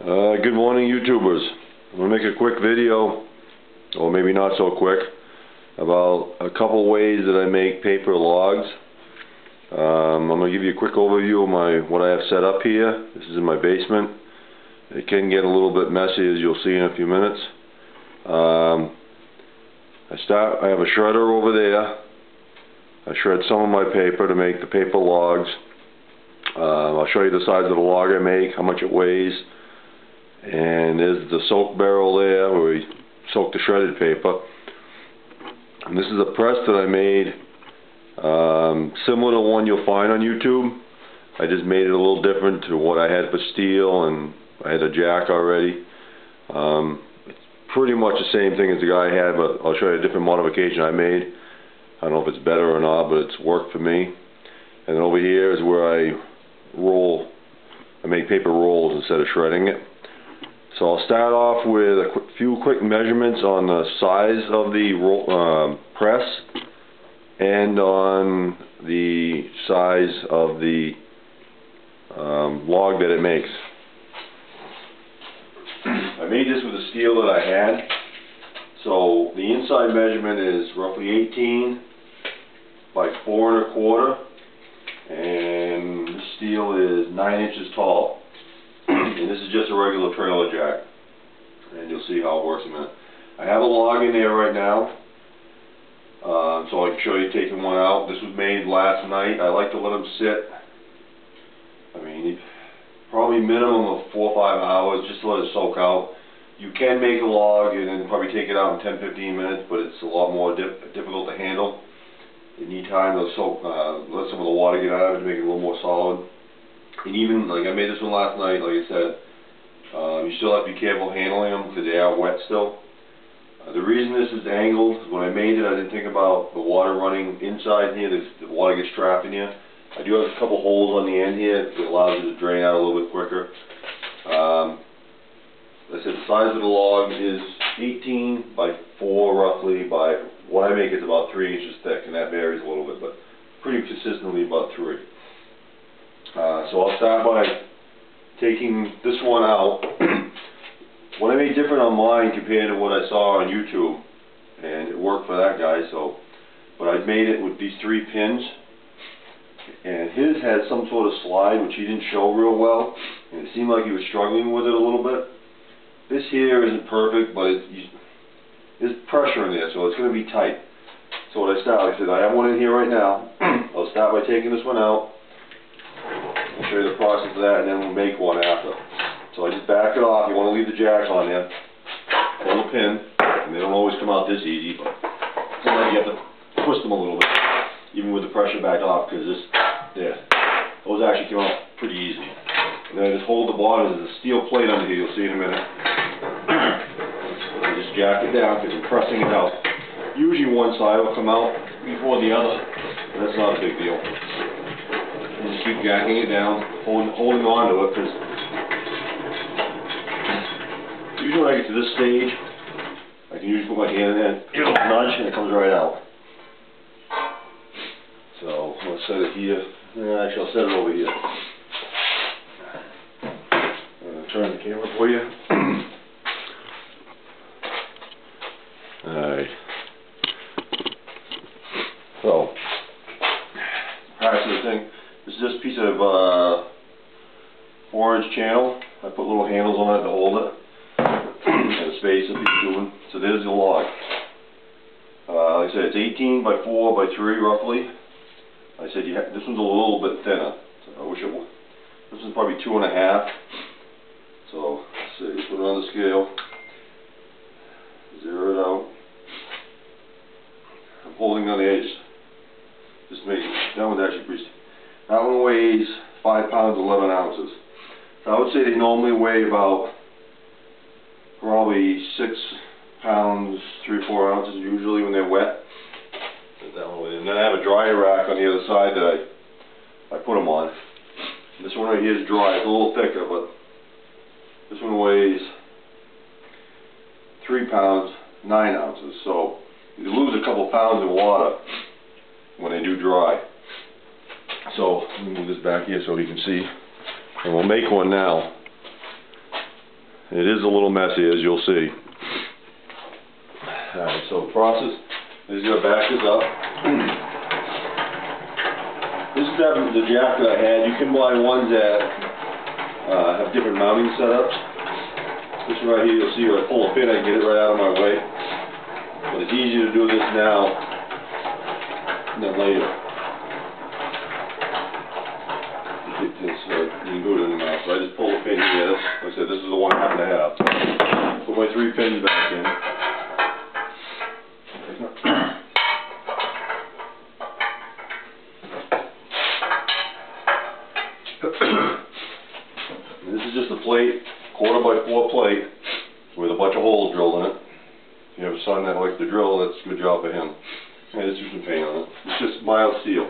Good morning, YouTubers. I'm going to make a quick video, or maybe not so quick, about a couple ways that I make paper logs. I'm going to give you a quick overview of what I have set up here. This is in my basement. It can get a little bit messy, as you'll see in a few minutes. I have a shredder over there. I shred some of my paper to make the paper logs. I'll show you the size of the log I make, how much it weighs. And there's the soak barrel there where we soak the shredded paper. And this is a press that I made, similar to one you'll find on YouTube. I just made it a little different to what I had for steel, and I had a jack already. It's pretty much the same thing as the guy had, but I'll show you a different modification I made. I don't know if it's better or not, but it's worked for me. And then over here is where I make paper rolls instead of shredding it. So I'll start off with a few quick measurements on the size of the press and on the size of the log that it makes. I made this with the steel that I had. So the inside measurement is roughly 18 by 4 1/4, and the steel is 9 inches tall. And this is just a regular trailer jack, and you'll see how it works in a minute. I have a log in there right now, so I can show you taking one out. This was made last night. I like to let them sit, probably minimum of 4 or 5 hours, just to let it soak out. You can make a log and then probably take it out in 10-15 minutes, but it's a lot more difficult to handle. You need time to soak, let some of the water get out of it to make it a little more solid. And even, like I made this one last night, like I said, you still have to be careful handling them because they are wet still. The reason this is angled is when I made it, I didn't think about the water running inside here. The water gets trapped in here. I do have a couple holes on the end here that allows it to drain out a little bit quicker. Like I said, the size of the log is 18 by 4 roughly, by what I make is about 3 inches thick, and that varies a little bit, but pretty consistently about 3. So I'll start by taking this one out. What I made different on mine compared to what I saw on YouTube, and it worked for that guy, but I made it with these 3 pins, and his had some sort of slide which he didn't show real well, and it seemed like he was struggling with it a little bit. This here isn't perfect, but there's pressure in there, so it's going to be tight. So what I said, I have one in here right now. I'll start by taking this one out. I'll show you the process of that, and then we'll make one after. So I just back it off. You want to leave the jacks on there. Pull the pin, and they don't always come out this easy, but sometimes you have to twist them a little bit, even with the pressure back off, because those actually came out pretty easy. And then I just hold the bottom. There's a steel plate under here. You'll see in a minute. I just jack it down because I'm pressing it out. Usually one side will come out before the other, but that's not a big deal. And just keep jacking it down, holding on to it, because usually when I get to this stage, I can usually put my hand in there, give it a nudge, and it comes right out. So let's set it here. Actually, I'll set it over here. Turn the camera for you. Alright. So, parts of the thing. This is just a piece of 4-inch channel. I put little handles on it to hold it. And a space of tubing. So there's the log. Like I said, it's 18 by 4 by 3 roughly. I said this one's a little bit thinner. So I wish it was. This one's probably 2.5. So let's see, put it on the scale. Zero it out. I'm holding on the edge. Just make it. That one's actually pretty. That one weighs 5 pounds 11 ounces. So I would say they normally weigh about probably 6 pounds 3 or 4 ounces usually when they're wet. And then I have a dryer rack on the other side that I put them on. And this one right here is dry. It's a little thicker, but this one weighs 3 pounds 9 ounces. So you lose a couple pounds in water when they do dry. So let me move this back here so you can see. And we'll make one now. It is a little messy, as you'll see. Alright, so the process is going to back this up. This is definitely the jack that I had. You can buy ones that have different mounting setups. This one right here, you'll see where I pull a pin, I can get it right out of my way. But it's easier to do this now than later. Get this, you can do it in the mouth. So I just pull a pin here. Like I said, this is the one I happen to have. Put my 3 pins back in. This is just a plate, 1/4x4 plate, with a bunch of holes drilled in it. If you have a son that likes to drill, that's a good job for him. And just do some paint on it. It's just mild steel.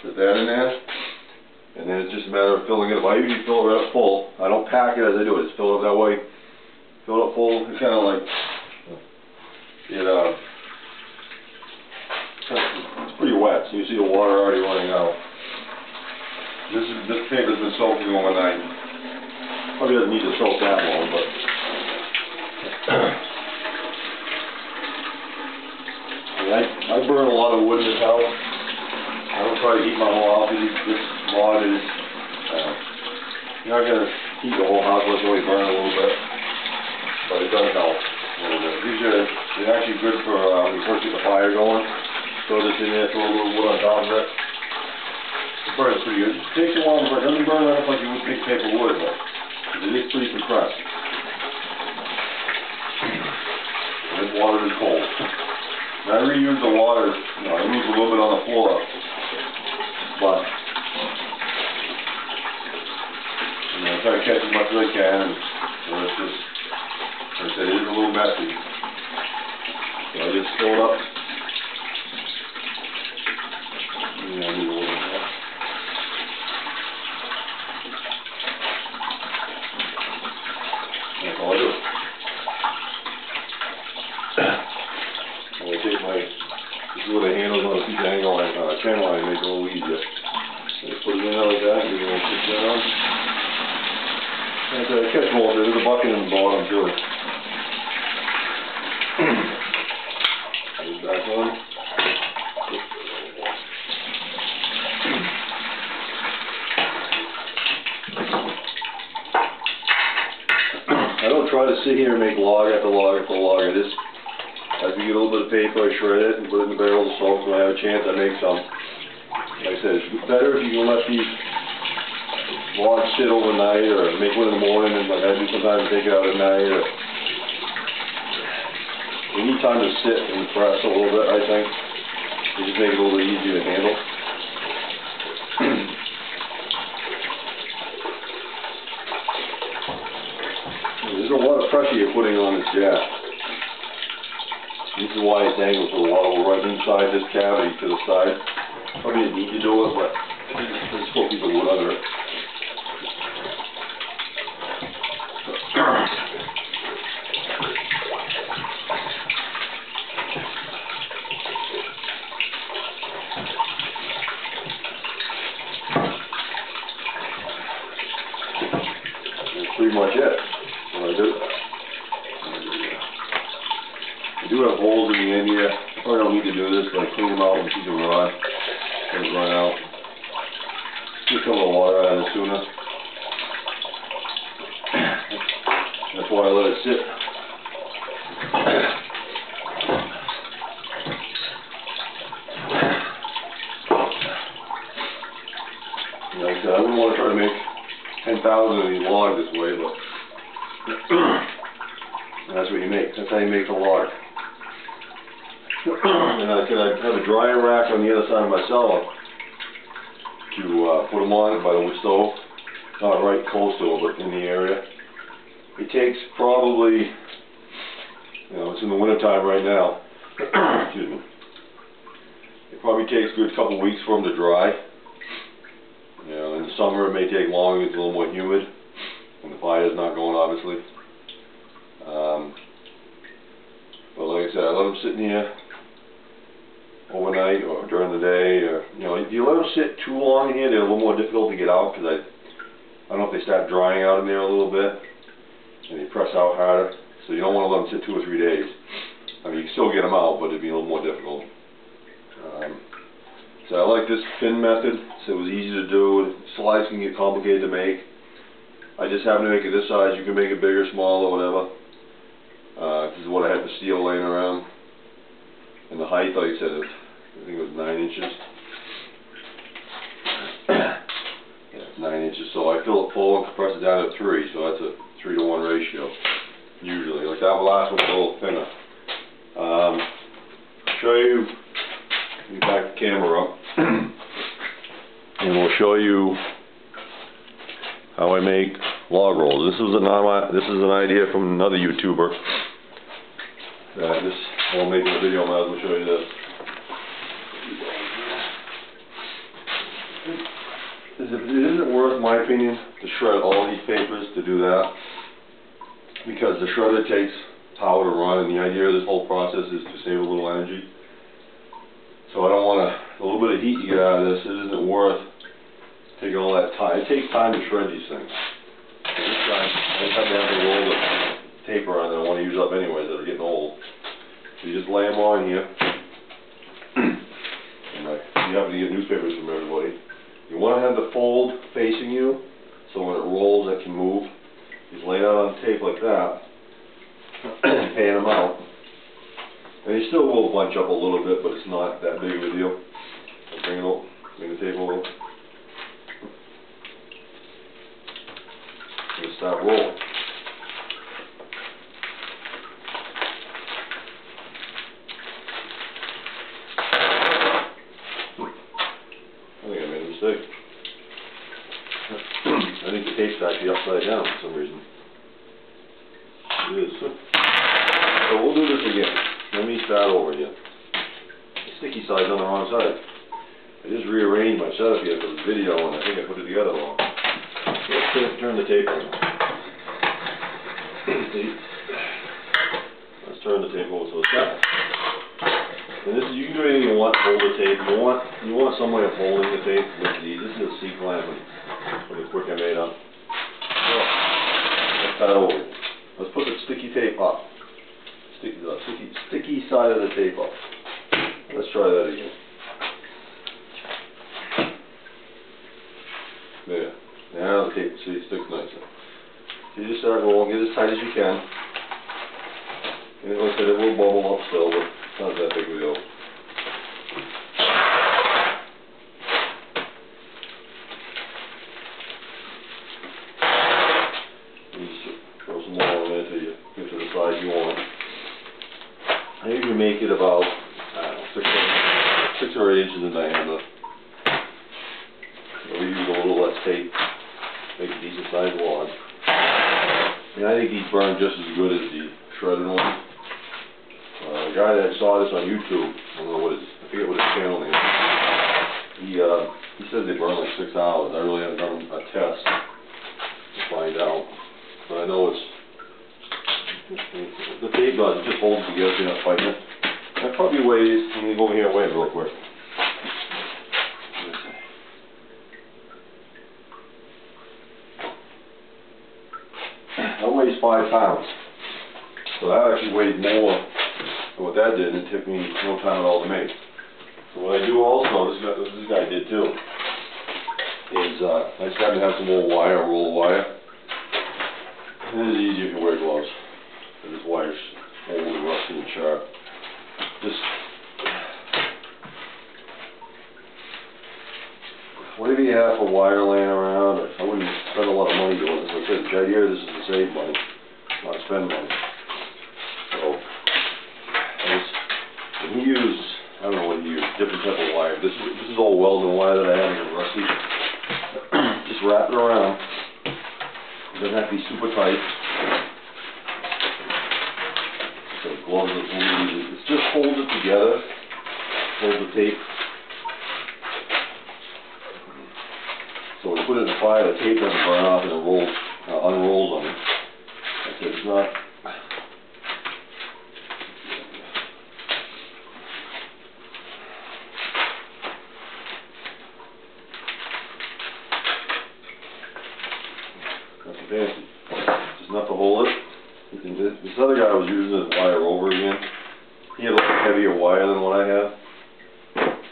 Put that in there, and then it's just a matter of filling it up. I usually fill it right up full. I don't pack it as I do it. Just fill it up that way. Fill it up full. It's kind of like it's pretty wet, so you see the water already running out. This paper's been soaking overnight. Probably doesn't need to soak that long, but I burn a lot of wood in this house. I don't try to heat my whole house. This log is you're not gonna heat the whole house. Let's only burn a little bit, but it does help a little bit. They're actually good for when you first get the fire going. Throw this in there, throw a little wood on top of it. It burns pretty good. It takes a while to burn. It doesn't burn right up like you would think paper would, but it is pretty compressed. And this water is cold. And I reuse the water, I lose a little bit on the floor, but I try to catch as much as I can. And it's just, like I said, it is a little messy. So I just fill it up. Yeah, I need a little bit more. That's all I do. I'm going to take this is where the handle's on a piece of angle line, channel line, make it a little easier. Just put it in there like that, give it a little push down. And catch more, there's a bucket in the bottom too. Put it back on. I don't try to sit here and make log after log after log. I just, as we get a little bit of paper, I shred it and put it in the barrel of salt. When I have a chance, I make some. Like I said, it's better if you can let these logs sit overnight, or make one in the morning, and like I do sometimes take it out at night. Or you need time to sit and press a little bit, I think. It just make it a little bit easier to handle. There's a lot of pressure you're putting on this jack. This is why it's angled so the water will run inside this cavity to the side. Probably didn't need to do it, but there's still a piece of wood under it. That's pretty much it. What I do. I do have holes in the end here. I probably don't need to do this, but I clean them out with a piece of rod. Let it run out. Get some of the water out of it sooner. That's why I let it sit. Like I said, I wouldn't want to try to make 10,000 of these logs this way, but that's what you make. That's how you make a log. And I said I have a dryer rack on the other side of my cellar to put them on by the wood stove. Not right close to it, but in the area. It takes probably, it's in the winter time right now. Excuse me. It probably takes a good couple weeks for them to dry. In the summer it may take longer. It's a little more humid when the fire's not going, obviously. But like I said, I let them sit in here overnight or during the day, or if you let them sit too long in here, they're a little more difficult to get out, because I don't know if they start drying out in there a little bit, and they press out harder, so you don't want to let them sit 2 or 3 days. I mean, you can still get them out, but it'd be a little more difficult. So I like this fin method, so it was easy to do. Slides can get complicated to make. I just happen to make it this size. You can make it bigger, smaller, whatever. This is what I had the steel laying around. And the height, like I said, I think it was 9 inches. Yeah, 9 inches. So I fill it full and compress it down to 3, so that's a 3-to-1 ratio. Usually, like that last one was a little thinner. Show you. Let me back the camera up, and we'll show you how I make log rolls. This is an idea from another YouTuber. While making the video, I might as well show you this. It isn't worth, in my opinion, to shred all these papers to do that, because the shredder takes power to run, and the idea of this whole process is to save a little energy. So I don't want a little bit of heat you get out of this. It isn't worth taking all that time. It takes time to shred these things. So this time, I just have to have a roll of tape around that I want to use up anyways that are getting old. So you just lay them on here. And you happen to get newspapers from everybody. You want to have the fold facing you, so when it rolls it can move. Just lay it out on tape like that, and pan them out. And they still will bunch up a little bit, but it's not that big of a deal. I'll bring it over, bring the tape over. And start rolling. I think I made a mistake. I think the tape's actually upside down for some reason. It is. So we'll do this again. Let me start over again. The sticky side's on the wrong side. I just rearranged my setup here for this video, and I think I put it together wrong. Let's turn the tape on. Let's turn the tape over to the side. And this is, you can do anything you want to hold the tape. You want some way of holding the tape with these. This is a C-clamp from the quick I made up. So, let's start over. Let's put the sticky tape up. Sticky side of the tape up. Let's try that again. There. Now the tape, see, it sticks nicely. So you just start rolling, get as tight as you can. And like I said, it will bubble up still, but it's not that big of a deal. You just throw some more on there until you get to the size you want. I usually make it about, I don't know, 6 or 8 inches in diameter. So we use a little less tape, make a decent sized log. And I think these burn just as good as the shredded ones. The guy that saw this on YouTube, I don't know what his, I forget what his channel name is, he says they burn like 6 hours. I really haven't done a test to find out, but I know it's, the tape does, it just holds it together so you're not fighting it. That probably weighs, let me go over here and weigh it real quick. That weighs 5 pounds. So that actually weighed more than what that did, and it took me no time at all to make. So what I do also, this guy did too, is I just happen to have some old wire, rolled wire. And it is easy if you wear gloves. This wire's old and rusty and sharp. Just whatever you have for wire laying around, I wouldn't spend a lot of money doing this. Like I said, the idea of this is to save money, not spend money. So he used, I don't know what he used, different type of wire. This is all welding wire that I have in rusty. Just wrap it around. It doesn't have to be super tight. Gloves are easy. It's just hold it together, hold the tape. So when you put it in the fire, the tape doesn't burn off and it rolls, unrolls on it. It's not. fancy. Just enough to hold it. This other guy was using his wire over again. He had a little heavier wire than what I have.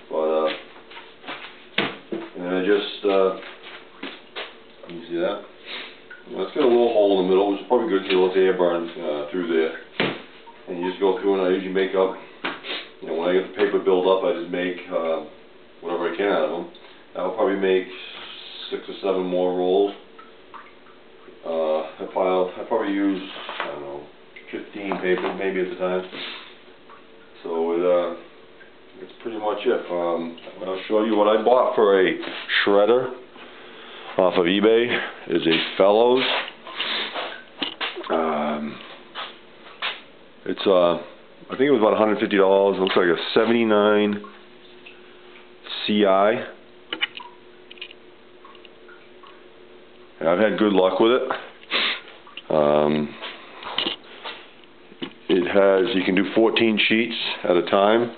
But, and I just, you see that? Well, it's got a little hole in the middle, which is probably good to let the air burn through there. And you just go through and I usually make up, you know, when I get the paper build up, I just make whatever I can out of them. That'll probably make 6 or 7 more rolls. I probably use, I don't know, 15 papers maybe at the time. So that's pretty much it. I'll show you what I bought for a shredder off of eBay. Is a Fellows. It's I think it was about $150. It looks like a 79 CI. And I've had good luck with it. It has, you can do 14 sheets at a time,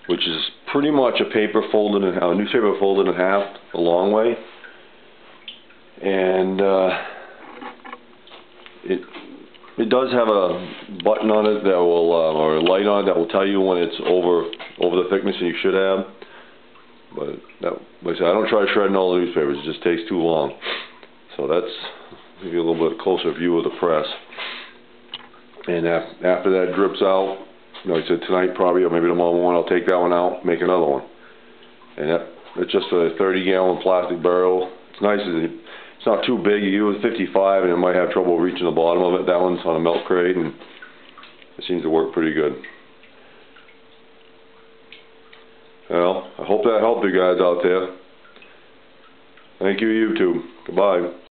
which is pretty much a paper folded in, a newspaper folded in half a long way. And it does have a button on it that will, or a light on it that will tell you when it's over the thickness that you should have. But that, like I said, I don't try shredding all the newspapers. It just takes too long. So that's, give you a little bit closer view of the press. And after that drips out, you know, I said tonight probably, or maybe tomorrow morning, I'll take that one out, make another one. And it's just a 30-gallon plastic barrel. It's nice. It's not too big. You use 55 and it might have trouble reaching the bottom of it. That one's on a milk crate and it seems to work pretty good. Well, I hope that helped you guys out there. Thank you, YouTube. Goodbye.